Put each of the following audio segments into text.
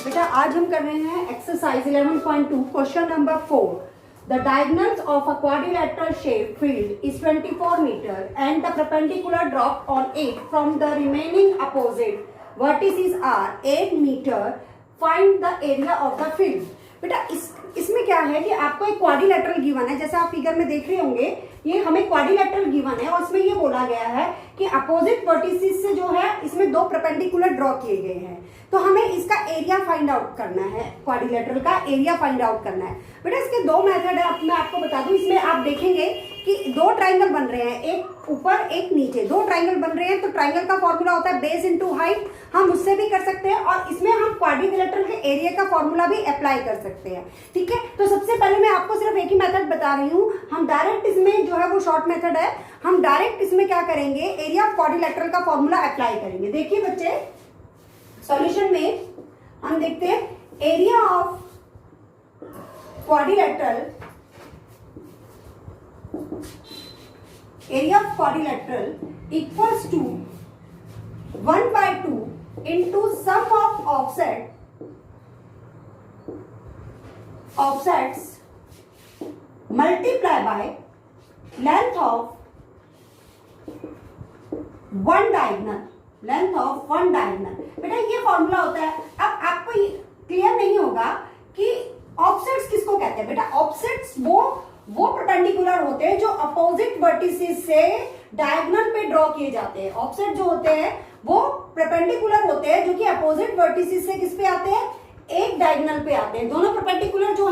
बेटा आज हम कर रहे हैं exercise 11.2 question number 4. The diagonals of a quadrilateral shaped field is 24 meter and the perpendicular drop on it from the remaining opposite vertices are 8 meter. Find the area of the field. बेटा इसमें क्या है कि आपको एक quadrilateral given है, जैसे आप फिगर में देख रहे होंगे, ये हमें क्वाड्रिलेटरल गिवन है और इसमें ये बोला गया है कि अपोजिट वर्टिसेस से जो है इसमें दो परपेंडिकुलर ड्रॉ किए गए हैं, तो हमें इसका एरिया फाइंड आउट करना है, क्वाड्रिलेटरल का एरिया फाइंड आउट करना है. बेटा इसके दो मेथड है, मैं आपको बता दूं. इसमें आप देखेंगे कि दो ट्राइंगल बन रहे हैं, एक ऊपर एक नीचे, दो ट्राइंगल बन रहे हैं, तो ट्राइंगल का फॉर्मूला होता है बेस इनटू हाइट. हम उससे भी कर सकते हैं और इसमें हम क्वाड्रिलेटरल के एरिया का फॉर्मूला भी अप्लाई कर सकते हैं. ठीक है, तो सबसे पहले मैं आपको सिर्फ एक ही मेथड बता रही हूँ. हम डायरेक्ट इसमें जो है वो शॉर्ट मेथड है, हम डायरेक्ट इसमें क्या करेंगे, एरिया ऑफ क्वाड्रिलेटरल का फॉर्मूला अप्लाई करेंगे. देखिए बच्चे, सॉल्यूशन में हम देखते हैं area of quadrilateral, area of quadrilateral equals to 1/2 into sum of offsets multiply by length of one diagonal. बेटा ये फॉर्मूला होता है. अब आपको ये क्लियर नहीं होगा कि ऑफसेट्स किसको कहते हैं. बेटा ऑफसेट्स वो परपेंडिकुलर होते हैं जो अपोजिट वर्टिसेस से डायगोनल पे ड्रॉ किए जाते हैं. ऑफसेट जो होते हैं वो परपेंडिकुलर होते हैं जो कि अपोजिट वर्टिसेस से किस पे आते हैं, एक डायगोनल पे आते हैं. दोनों परपेंडिकुलर जो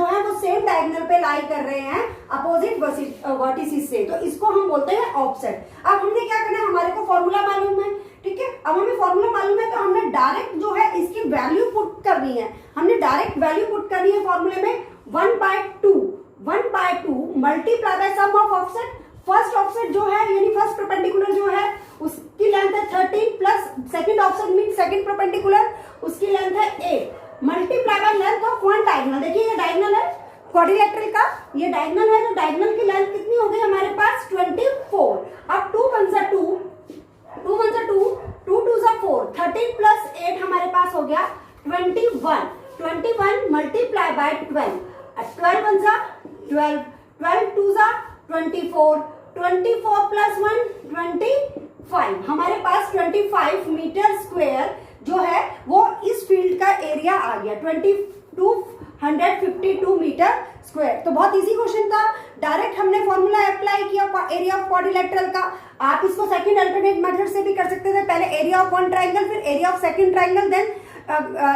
है वो सेम डायगोनल पे लाई कर रहे हैं अपोजिट वर्टिसेस से, तो इसको हम बोलते हैं ऑफसेट. अब हमने क्या करना है, हमारे को फॉर्मूला मालूम है. ठीक है, अब हमें फॉर्मूला मालूम है तो हमने डायरेक्ट जो है इसकी वैल्यू पुट करनी है. हमने डायरेक्ट वैल्यू पुट करनी है फॉर्मूले में 1/2 multiply by sum of offset. First offset जो है यानी फर्स्ट परपेंडिकुलर जो है उसकी लेंथ है 13 plus second offset mean second perpendicular, उसकी लेंथ है 8 multiply by length of one diagonal. देखिए ये डायगोनल है क्वाड्रिलेटरल का, ये डायगोनल है, तो डायगोनल की लेंथ कितनी हो गई हमारे पास 24. अब 2 1 जा 2, 2 1 जा 2, 2 2 जा 4, 13 प्लस 8 हमारे पास हो गया 21 मल्टीप्लाई बाय 12, 12 1 जा 12, 12 2 जा 24, 24 प्लस 1 25. हमारे पास 25 मीटर स्क्वायर जो है वो इस फील्ड का एरिया आ गया 2252 मीटर स्क्वायर. तो बहुत इजी क्वेश्चन था, डायरेक्ट हमने फॉर्मूला अप्लाई किया एरिया ऑफ क्वाड्रिलेटरल का. आप इसको सेकंड अल्टरनेट मेथड से भी कर सकते थे, पहले एरिया ऑफ वन ट्राइंगल, फिर area of second triangle, then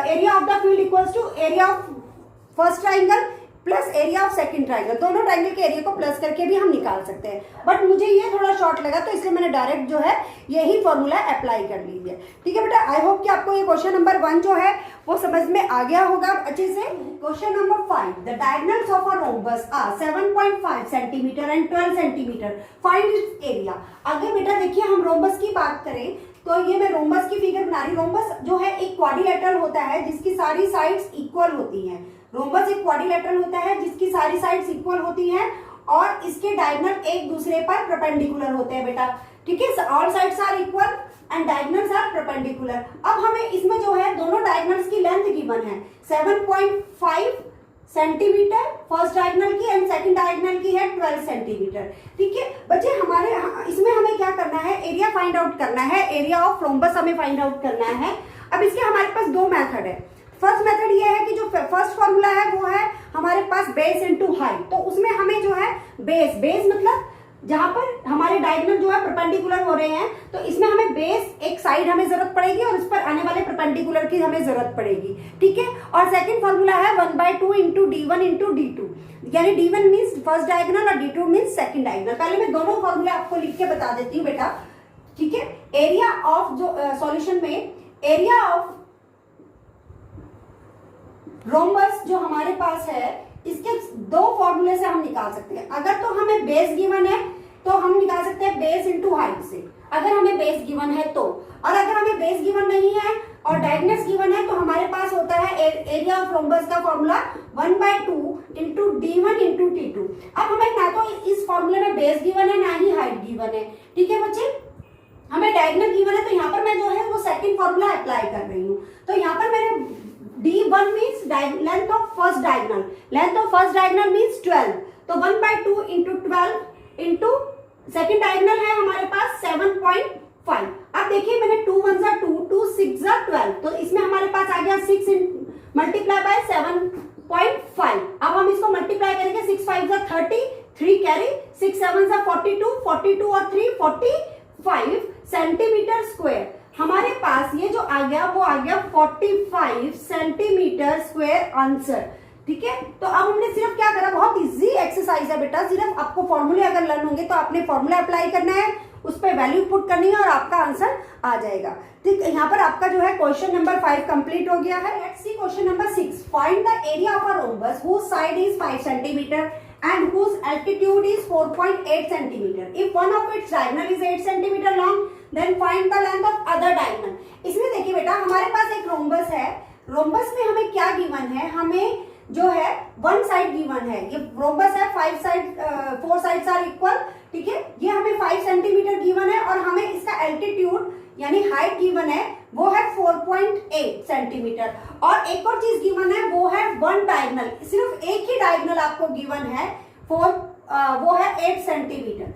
area of the field equals to area of first triangle plus area of second triangle. दोनों ट्राइंगल के एरिया को प्लस करके भी हम निकाल सकते हैं, बट मुझे ये थोड़ा शॉर्ट लगा तो इसलिए मैंने डायरेक्ट जो है यही फॉर्मूला अप्लाई कर लीजिए. ठीक है बेटा, आई होप कि आपको ये क्वेश्चन नंबर 1 जो है वो समझ में आ गया होगा अच्छे से. Question number 5, the diagonals of a rhombus are 7.5 centimetre and 12 centimetre. Find its area. अगर बेटा देखिए हम रोम्बस की बात करें तो ये मैं रोम्बस की फिगर बना रही. रोम्बस जो है एक क्वाड्रिलेटरल होता है जिसकी सारी साइड्स इक्वल होती हैं. रोम्बस एक क्वाड्रिलेटरल होता है जिसकी सारी साइड्स इक्वल होती हैं और इसके डायगोनल एक दूसरे पर परपेंडिकुलर होते हैं बेटा. ठीक है, all sides are equal and diagonals are perpendicular. अब हमें इसमें जो है दोनों डायगोनल्स की लेंथ गिवन है 7.5 सेंटीमीटर फर्स्ट डायगोनल की एंड सेकंड डायगोनल की है 12 सेंटीमीटर. ठीक है बच्चे, हमारे इसमें हमें क्या करना है, एरिया फाइंड आउट करना है, एरिया ऑफ रोम्बस हमें फाइंड आउट करना है. अब इसके हमारे पास दो मेथड है. फर्स्ट मेथड ये है कि जो फर्स्ट फॉर्मूला है वो है हमारे पास बेस इनटू हाइट. तो उसमें हमें जो है बेस मतलब जहां पर हमारे डायगोनल जो है परपेंडिकुलर हो रहे हैं, तो इसमें हमें बेस एक साइड हमें जरूरत पड़ेगी और इस पर आने वाले परपेंडिकुलर की हमें जरूरत पड़ेगी. ठीक है, और सेकंड फॉर्मूला है 1/2 इंटू D1 इंटू D2, यानी D1 मीन्स फर्स्ट डायगोनल और D2 मीन्स सेकंड डायगोनल. पहले मैं दोनों फॉर्मूला आपको लिख के बता देती हूँ बेटा. ठीक है, एरिया ऑफ जो सॉल्यूशन में एरिया ऑफ रोम्बस जो हमारे पास है इसके दो फॉर्मूले से हम निकाल सकते हैं. अगर तो हमें बेस गिवन है तो हम निकाल सकते हैं बेस इनटू हाइट से. अगर हमें बेस गिवन है तो, और अगर हमें बेस गिवन नहीं है और डायगोनल्स गिवन है तो हमारे पास होता है एरिया ऑफ रोम्बस का formula 1/2 into d1 into t2। अब हमें ना तो इस फॉर्मूले में बेस गिवन है ना ही हाइट गिवन है, ठीक है बच्चे। हमें डायगोनल गिवन है तो यहाँ पर मैं जो है वो सेकंड फॉर्मूला अप्लाई कर रही हूँ। तो यहाँ पर मैंने d1 means length of first diagonal, length of first diagonal means 12, तो 1/2 इंटू 12 इंटू सेकेंड डायगोनल है हमारे पास 7.5। अब देखिए मैंने 2 1 जा 2, 2 6 जा 12, तो इसमें हमारे पास आ गया 6 मल्टीप्लाई बाय 7.5। अब हम इसको मल्टीप्लाई करेंगे, 6 5 जा 30, 3 कैरी, 6 7 जा 42, 42 और 3 45 सेंटीमीटर स्क्वायर। हमारे पास ये जो आ गया वो आ गया 45 सेंटीमीटर स्क्वायर आंसर, ठीक है। तो अब हमने सिर्फ क्या करा, बहुत इजी एक्सरसाइज है बेटा, सिर्फ आपको फॉर्मूले अगर लर्न होंगे तो आपने फॉर्मूला अप्लाई करना है, उस पर वैल्यू पुट करनी है और आपका आंसर आ जाएगा, ठीक है। यहाँ पर आपका जो है क्वेश्चन नंबर 5 कंप्लीट हो गया है। Let's see question number 6। Find the area of a rhombus whose side is 5 centimetre and whose altitude is 4.8 centimeter. If one of its diagonal is 8 centimeter long, then find the length of other diagonal. इसमें देखिए बेटा हमारे पास एक rhombus है, rhombus में हमें क्या given है, हमें जो है वन साइड गिवन है, ये रोम्बस है 4 साइड्स आर इक्वल, ठीक है। ये हमें 5 सेंटीमीटर गिवन है और हमें इसका एल्टीट्यूड यानी हाइट गिवन है वो है 4.8 सेंटीमीटर, और एक और चीज गिवन है वो है वन डायगोनल, सिर्फ एक ही डायगोनल आपको गिवन है वो है 8 सेंटीमीटर,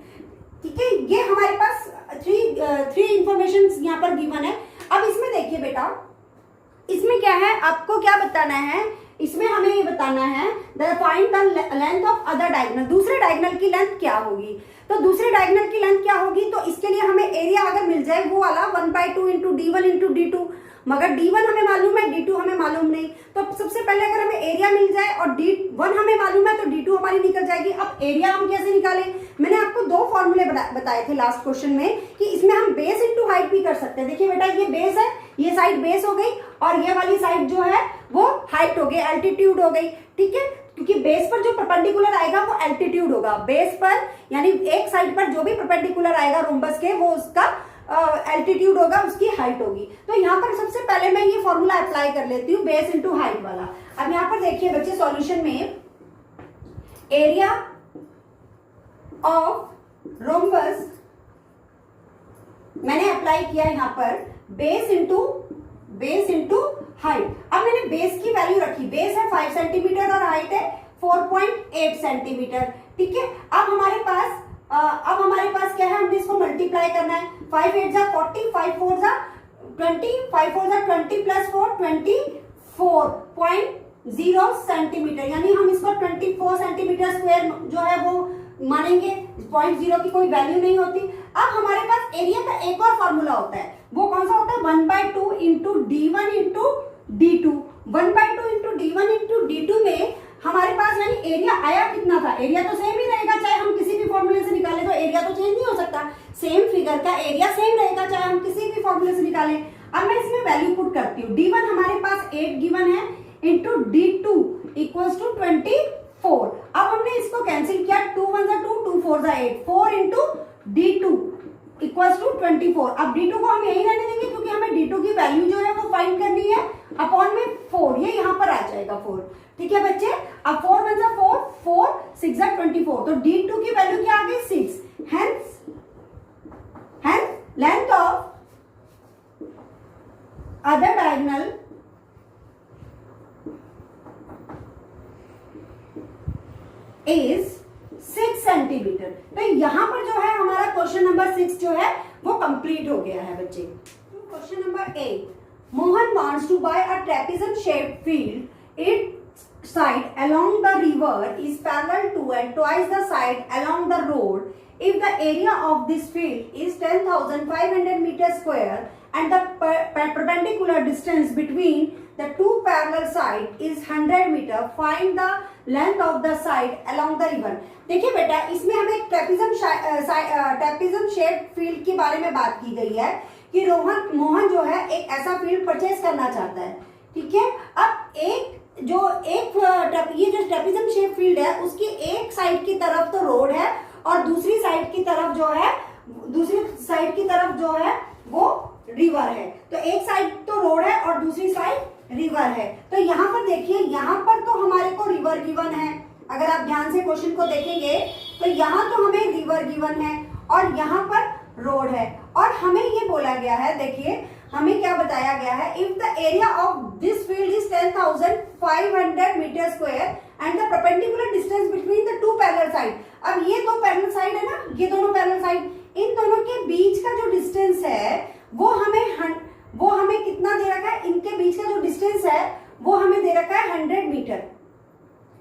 ठीक है। ये हमारे पास थ्री इंफॉर्मेशन यहाँ पर गिवन है। अब इसमें देखिए बेटा, इसमें क्या है, आपको क्या बताना है, इसमें हमें ये बताना है find the length of other diagonal, दूसरे डायगोनल की लेंथ क्या होगी। तो दूसरे डायगोनल की लेंथ क्या होगी, तो इसके लिए हमें एरिया अगर मिल जाए वो वाला 1/2 इंटू d1 इंटू d2, मगर d1 हमें मालूम है, d2 हमें मालूम नहीं। तो सबसे पहले अगर हमें एरिया मिल जाए और d1 हमें मालूम है तो d2 हमारी निकल जाएगी। अब एरिया हम कैसे निकालें, मैंने आपको 2 फॉर्मूले बताए थे लास्ट क्वेश्चन में कि इसमें हम बेस इंटू हाइट भी कर सकते हैं। देखिए बेटा ये बेस है, ये साइड बेस हो गई और ये वाली साइड जो है वो हाइट हो गई, एल्टीट्यूड हो गई, ठीक है। क्योंकि बेस पर जो परपेंडिकुलर आएगा वो एल्टीट्यूड होगा, बेस पर यानी एक साइड पर जो भी परपेंडिकुलर आएगा रोम्बस के वो उसका एल्टीट्यूड होगा, उसकी हाइट होगी। तो यहाँ पर सबसे पहले मैं ये फॉर्मूला अप्लाई कर लेती हूँ बेस इंटू हाइट वाला। अब यहाँ पर देखिए बच्चे सॉल्यूशन में एरिया ऑफ रोम्बस मैंने अप्लाई किया यहाँ पर बेस इंटू हाइट। अब मैंने बेस की वैल्यू रखी, बेस है 5 सेंटीमीटर और हाइट है 4.8 सेंटीमीटर, ठीक है। अब हमारे पास क्या है, हमने इसको मल्टीप्लाई करना है, 5 8 जा 40, 5 4 जा 20, 5 4 जा 20 प्लस 4 24.0 सेंटीमीटर, यानी हम इसको 24 सेंटीमीटर स्क्वायर जो है वो मानेंगे, 0.0 की कोई वैल्यू नहीं होती। अब हमारे पास एरिया का एक और फॉर्मूला होता है, वो कौन सा होता है, 1/2 into d1 into d2। 1/2 into d1 into d2 में हमारे पास यानी एरिया आया कितना था, एरिया तो सेम ही रहेगा, चाहे हम किसी भी फॉर्मूले से निकालें तो एरिया तो चेंज नहीं हो सकता, सेम फिगर का एरिया सेम रहेगा चाहे हम किसी भी फॉर्मूले से निकालें। अब मैं इसमें वैल्यू पुट करती हूँ, d1 हमारे पास 8 गिवन है इंटू d2 इक्वल्स टू 24। अब हमने इसको कैंसिल किया, 2 1 जा 2, 2 4 जा 8, 4 इंटू d2 इक्वल्स टू 24। अब d2 को हम यही रहने देंगे क्योंकि हमें d2 की वैल्यू जो है वो फाइंड करनी है, अपॉन में 4, ये यहाँ पर आ जाएगा 4, ठीक है बच्चे। अब 4 1 जा 4, 4 6 जा 24, तो d2 की वैल्यू क्या आ गई 6। Hence length of other diagonal is 6 centimetre. तो यहाँ पर जो है हमारा क्वेश्चन नंबर 6 जो है वो कंप्लीट हो गया है बच्चे। Question number 8, Mohan wants to buy a trapezium shaped field, its side along the river is parallel to and twice the side along the road. If the area of this field is 10,500 meters square and the perpendicular distance between the two parallel sides is 100 meter, find the length of the side along the river. देखिए बेटा इसमें हमें trapezium shaped field के बारे में बात की गई है कि मोहन जो है एक ऐसा फील्ड परचेज करना चाहता है, ठीक है। अब ये जो ट्रेपेजम शेप फील्ड है उसकी एक साइड की तरफ तो रोड है और दूसरी साइड की तरफ जो है दूसरी साइड की तरफ जो है वो रिवर है। तो एक साइड तो रोड है और दूसरी साइड रिवर है। तो यहाँ पर देखिए, यहाँ पर तो हमारे को रिवर गिवन है, अगर आप ध्यान से क्वेश्चन को देखेंगे तो यहाँ तो हमें रिवर गिवन है और यहाँ पर रोड है। और हमें ये बोला गया है, देखिए हमें क्या बताया गया है, if the area of this field is 10,500 metre square and the perpendicular distance between the two parallel side. अब ये दो पैरेलल साइड है ना, ये दोनों पैरेलल साइड, इन दोनों के बीच का जो डिस्टेंस है वो हमें कितना दे रखा है, इनके बीच का जो डिस्टेंस है वो हमें दे रखा है 100 मीटर।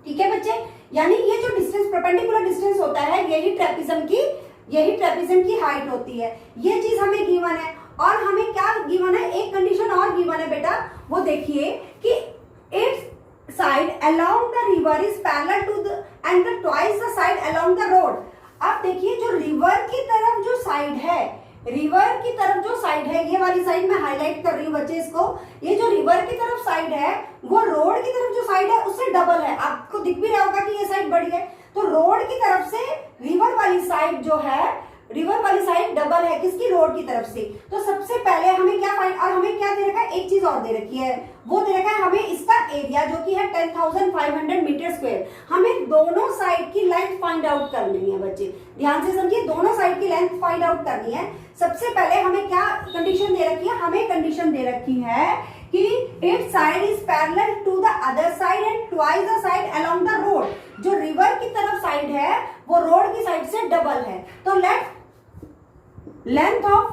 ठीक है बच्चे, यानी ये जो डिस्टेंस परपेंडिकुलर डिस्टेंस होता है यही ट्रेपीजियम की हाइट होती है। ये चीज हमें गिवन है। और हमें क्या गिवन है, एक कंडीशन और गिवन है बेटा, वो देखिए कि its side along the river is parallel to the and the twice the side along the road. अब देखिए जो रिवर की तरफ जो साइड है, रिवर की तरफ जो साइड है, ये वाली साइड मैं हाईलाइट कर रही हूँ बच्चे इसको, ये जो रिवर की तरफ साइड है वो रोड की तरफ जो साइड है उससे डबल है। आपको दिख भी रहा होगा कि ये साइड बड़ी है, तो रोड की तरफ से रिवर वाली साइड जो है, रिवर वाली साइड डबल है किसकी, रोड की तरफ से। तो सबसे पहले हमें क्या फाइंड, और हमें क्या दे रखा है, एक चीज और दे रखी है, वो दे रखा है हमें इसका एरिया जो कि है 10,500 मीटर स्क्वायर। हमें दोनों साइड की लेंथ फाइंड आउट करनी है बच्चे, ध्यान से समझिए, दोनों साइड की लेंथ फाइंड आउट करनी है। सबसे पहले हमें क्या कंडीशन दे रखी है, हमें कंडीशन दे रखी है कि it side is parallel to the other side and twice the side along the road. जो रिवर की तरफ साइड है वो रोड की साइड से डबल है। तो length of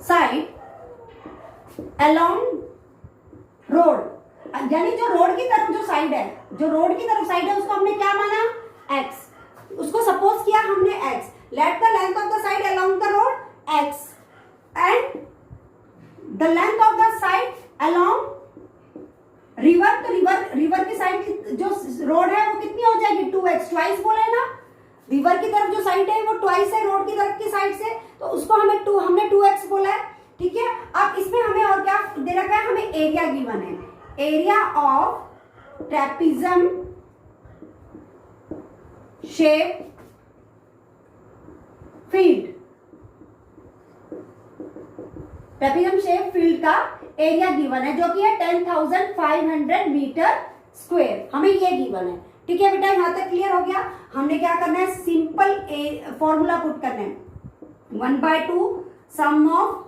side along road, यानी जो रोड की तरफ जो साइड है, जो रोड की तरफ साइड है उसको हमने क्या माना, x, उसको सपोज किया हमने x। Let the length of the side along the road x and the length of the side along river. तो रिवर की साइड जो रोड है वो कितनी हो जाएगी, 2x, ट्वाइस बोले ना, रिवर की तरफ जो साइड है वो ट्वाइस है रोड की तरफ की साइड से, तो उसको हमने 2x बोला है। ठीक है, अब इसमें हमें और क्या दे रखा है, हमें एरिया गिवन है, area of trapezium shape field, trapezium shape field का एरिया गिवन है जो कि है 10,500 मीटर स्क्वायर, हमें ये गिवन है। ठीक है बेटा, यहां तक क्लियर हो गया। हमने क्या करना है, सिंपल फॉर्मूला पुट करना है, 1/2 सम ऑफ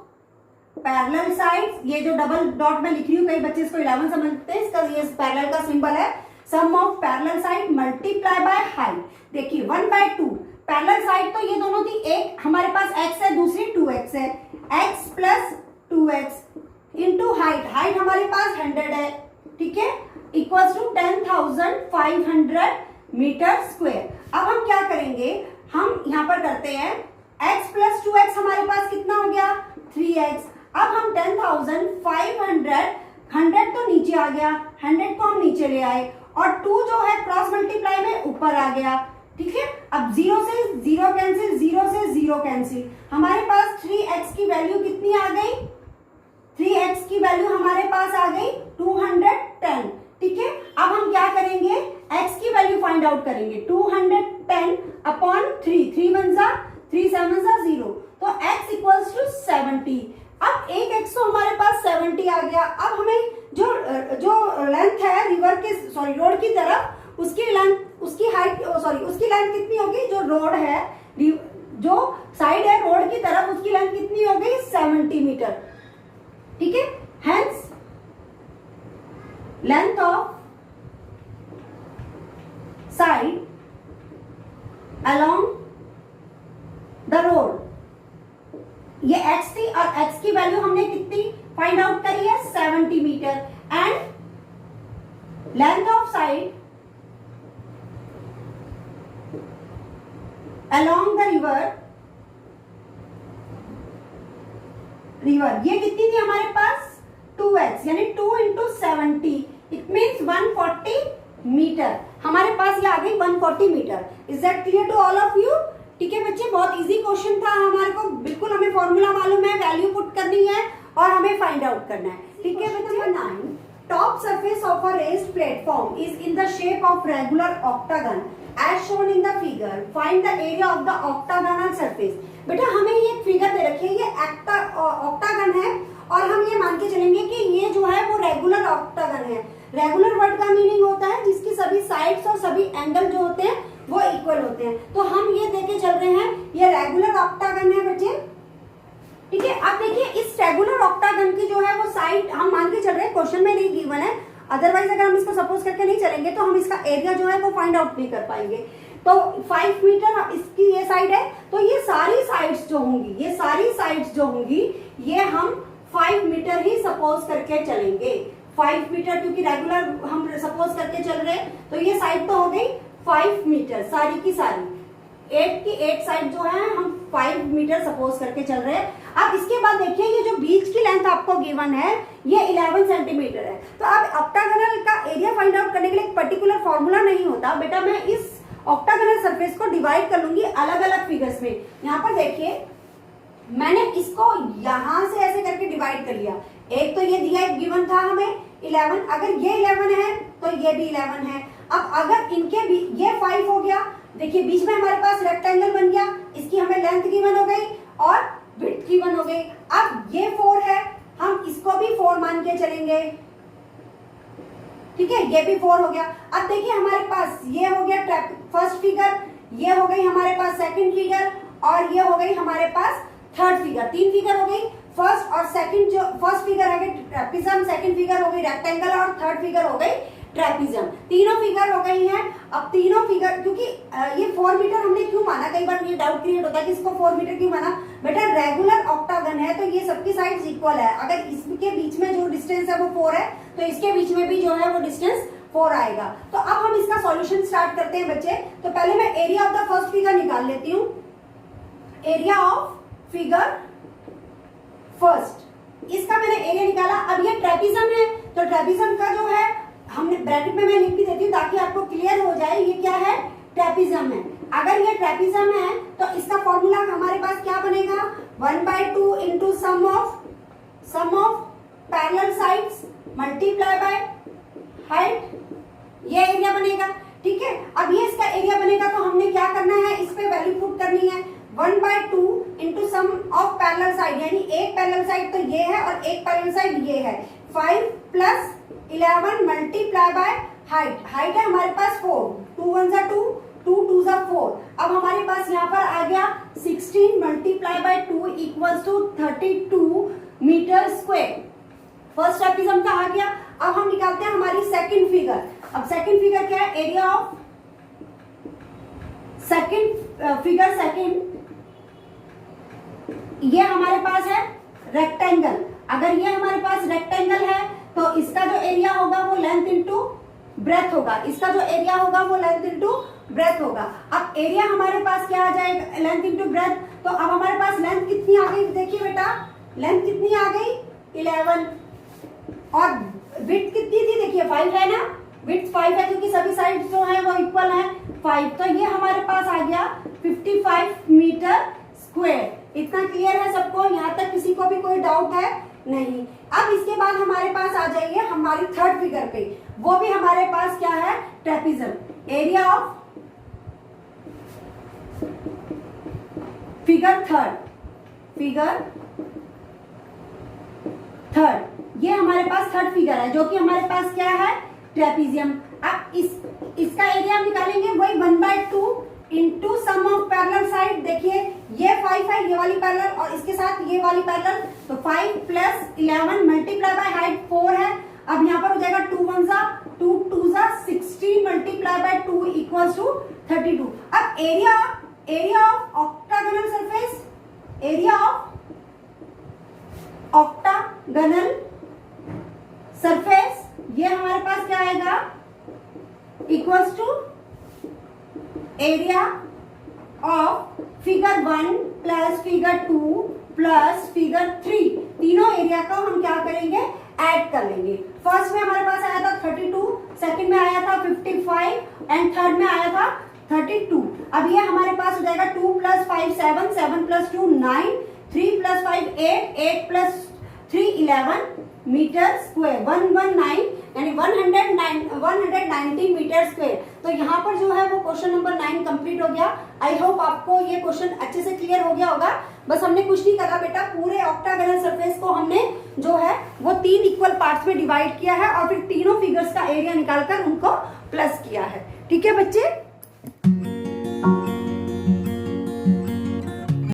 पैरेलल साइड्स, ये जो डबल डॉट में लिख रही हूँ, कई बच्चे इसको 11 समझते हैं, इसका ये पैरेलल का सिंबल है, sum of parallel side multiply by height. देखिए 1/2 पैरेलल साइड तो ये दोनों थी, एक हमारे पास x है, दूसरी 2x है, x plus 2x into height, height हमारे पास 100 है, ठीक है, इक्वल्स टू 10,500 मीटर स्क्वायर। अब हम क्या करेंगे, हम यहाँ पर करते हैं x प्लस 2x हमारे पास कितना हो गया, 3x। अब हम 10,500, 100 तो नीचे आ गया, 100 को हम नीचे ले आए और 2 जो है क्रॉस मल्टीप्लाई में ऊपर आ गया। ठीक है, अब 0 से 0 कैंसिल, 0 से 0 कैंसिल, हमारे पास 3x की वैल्यू कितनी आ गई, 3x की वैल्यू हमारे पास आ गई 210। ठीक है, अब हम क्या करेंगे, x की वैल्यू फाइंड आउट करेंगे, 210 अपॉन 3, 3 1 जा 3 7 जा 0, तो x इक्वल्स टू 70। अब एक x तो हमारे पास 70 आ गया। अब हमें जो लेंथ है रिवर के रोड की तरफ, उसकी लेंथ, उसकी हाइट, उसकी लेंथ कितनी होगी, जो रोड है, जो साइड है रोड की तरफ, उसकी लेंथ कितनी हो गई, 70 मीटर। ठीक है, hence length of side along the road, ये x थी और x की वैल्यू हमने कितनी फाइंड आउट करी है, 70 metre, and length of side along the river, ये कितनी थी हमारे पास, 2x, यानी 2 into 70, इट मीन्स 140 मीटर, हमारे पास ये आ गई 140 metre. Is that clear to all of you? ठीक है बच्चे, बहुत इजी क्वेश्चन था हमारे को, बिल्कुल हमें फॉर्मूला मालूम है, वैल्यू पुट करनी है और हमें फाइंड आउट करना है। ठीक है बच्चे, 9 top surface of a raised platform is in the shape of regular octagon as shown in the figure find the area of the octagonal surface. बेटा हमें ये फिगर दे रखी है, ये ऑक्टागन है और हम ये मान के चलेंगे कि ये जो है वो रेगुलर ऑक्टागन है। रेगुलर वर्ड का मीनिंग होता है जिसकी सभी साइड्स और सभी एंगल जो होते हैं वो इक्वल होते हैं। तो हम ये देखे चल रहे हैं ये रेगुलर ऑक्टागन है बच्चे, ठीक है। अब देखिए इस रेगुलर ऑक्टागन की जो है वो साइड हम मान के चल रहे हैं, क्वेश्चन में नहीं गिवन है, अदरवाइज अगर हम इसको सपोज करके नहीं चलेंगे तो हम इसका एरिया जो है वो फाइंड आउट नहीं कर पाएंगे। तो 5 मीटर इसकी ये साइड है, तो ये सारी साइड्स जो होंगी, ये सारी साइड्स जो होंगी ये हम 5 मीटर ही सपोज करके चलेंगे। 5 मीटर क्योंकि रेगुलर हम सपोज करके चल रहे हैं, तो ये साइड तो हो गई 5 मीटर सारी की सारी। 8 की 8 साइड जो है हम 5 मीटर सपोज करके चल रहे हैं। अब इसके बाद देखिए ये जो बीच की लेंथ आपको गिवन है ये 11 सेंटीमीटर है। तो अब ऑक्टागोनल का एरिया फाइंड आउट करने के लिए एक पर्टिकुलर फॉर्मूला नहीं होता बेटा, मैं इस ऑक्टागोनल सरफेस को डिवाइड कर लूंगी अलग अलग फिगर्स में। यहाँ पर देखिए मैंने इसको यहां से ऐसे करके डिवाइड कर लिया। एक तो ये दिया एक गिवन था हमें 11, अगर ये 11 है तो ये भी 11 है। अब अगर इनके भी ये 5 हो गया, देखिए बीच में हमारे पास रेक्टेंगल बन गया, इसकी हमें लेंथ गिवन हो गई और विड्थ गिवन हो गई। अब ये 4 है, हम इसको भी 4 मान के चलेंगे, ठीक है, ये भी 4 हो गया। अब देखिए हमारे पास ये हो गया फर्स्ट फिगर, ये हो गई हमारे पास सेकंड फिगर और ये हो गई हमारे पास थर्ड फिगर। 3 फिगर हो गई, फर्स्ट और सेकंड। जो फर्स्ट फिगर है ट्रेपिज्म, सेकंड फिगर हो गई रेक्टेंगल और थर्ड फिगर हो गई ट्रेपिज्म। तीनों फिगर हो गई हैं। अब तीनों फिगर क्योंकि ये 4 मीटर हमने क्यों माना, कई बार ये डाउट क्रिएट होता है कि इसको 4 मीटर क्यों माना। बेटा रेगुलर ऑक्टागन है तो ये सबकी साइड्स इक्वल है, अगर इसके बीच में जो डिस्टेंस है वो 4 है तो इसके बीच में भी जो है वो डिस्टेंस 4 आएगा। तो अब हम इसका सॉल्यूशन स्टार्ट करते हैं बच्चे। तो पहले मैं area of the first figure निकाल लेती हूँ। एरिया ऑफ फिगर फर्स्ट, इसका मैंने एरिया निकाला। अब ये ट्रेपिज्म है तो ट्रेपिज्म का जो है हमने ब्रैकेट में मैं लिख भी देती हूँ ताकि आपको क्लियर हो जाए ये क्या है, ट्रेपिज्म है। अगर ये ट्रेपिज्म है तो इसका फॉर्मूला हमारे पास क्या बनेगा, 1/2 into sum of parallel sides multiply by height, ये एरिया बनेगा, ठीक है। अब ये इसका एरिया बनेगा तो हमने क्या करना है, इस पे वैल्यू पुट करनी है। 1/2 into sum of parallel side, यानी एक पैरेलल साइड तो ये है और एक पैरेलल साइड ये है। 5 plus 11 multiply by height, height है हमारे पास 4, 2 1 जा 2, 2 2 जा 4। अब हमारे पास यहाँ पर आ गया 16 multiply by 2 equals to 32 metre square. First trapezium का आ गया। अब हम निकालते हैं हमारी सेकंड फिगर। अब सेकंड फिगर क्या है, area of second figure second, ये हमारे पास है रेक्टेंगल। अगर ये हमारे पास रेक्टेंगल है तो इसका जो एरिया होगा वो लेंथ इंटू ब्रेथ होगा, इसका जो एरिया होगा वो लेंथ इंटू ब्रेथ होगा। अब एरिया हमारे पास क्या आ जाएगा, लेंथ इंटू ब्रेथ। तो अब हमारे पास लेंथ कितनी आ गई, देखिए बेटा लेंथ कितनी आ गई 11 और विड्थ कितनी थी, देखिए 5 है ना, विड्थ 5 है क्योंकि सभी साइड जो है वो इक्वल है 5। तो ये हमारे पास आ गया 55 मीटर स्क्वायर। इतना क्लियर है सबको, यहाँ तक किसी को भी कोई डाउट है नहीं। अब इसके बाद हमारे पास आ जाइए हमारी थर्ड फिगर पे, वो भी हमारे पास क्या है, trapezium. Area of figure third, ये हमारे पास थर्ड फिगर है जो कि हमारे पास क्या है, ट्रेपिजियम। अब इसका एरिया हम निकालेंगे वही 1/2 into sum of parallel side. देखिए ये 5 है, ये वाली पैरेलल और इसके साथ ये वाली पैरेलल, तो 5 प्लस 11 मल्टीप्लाई बाय हाइट 4 है। अब यहाँ पर हो जाएगा 2 1 जा 2 2 जा 16 मल्टीप्लाई बाय 2 इक्वल्स टू 32। अब area of octagonal surface, area of octagonal surface, ये हमारे पास क्या आएगा, equals to area of figure 1 plus figure 2 plus figure 3। तीनों एरिया को हम क्या करेंगे, ऐड कर लेंगे। फर्स्ट में हमारे पास आया था 32, सेकंड में आया था 55 एंड थर्ड में आया था 32। अब ये हमारे पास हो जाएगा 2 plus 5 7, 7 plus 2 9, 3 plus 5 8, 8 plus 3 11 metre square, 119 यानी 190 मीटर स्क्वायर। तो यहाँ पर जो है वो क्वेश्चन नंबर 9 कंप्लीट हो गया। आई होप आपको ये क्वेश्चन अच्छे से क्लियर हो गया होगा। बस हमने कुछ नहीं करा बेटा, पूरे ऑक्टागोनल सरफेस को हमने जो है वो 3 इक्वल पार्ट्स में डिवाइड किया है और फिर तीनों फिगर्स का एरिया निकालकर उनको प्लस किया है। ठीक है बच्चे।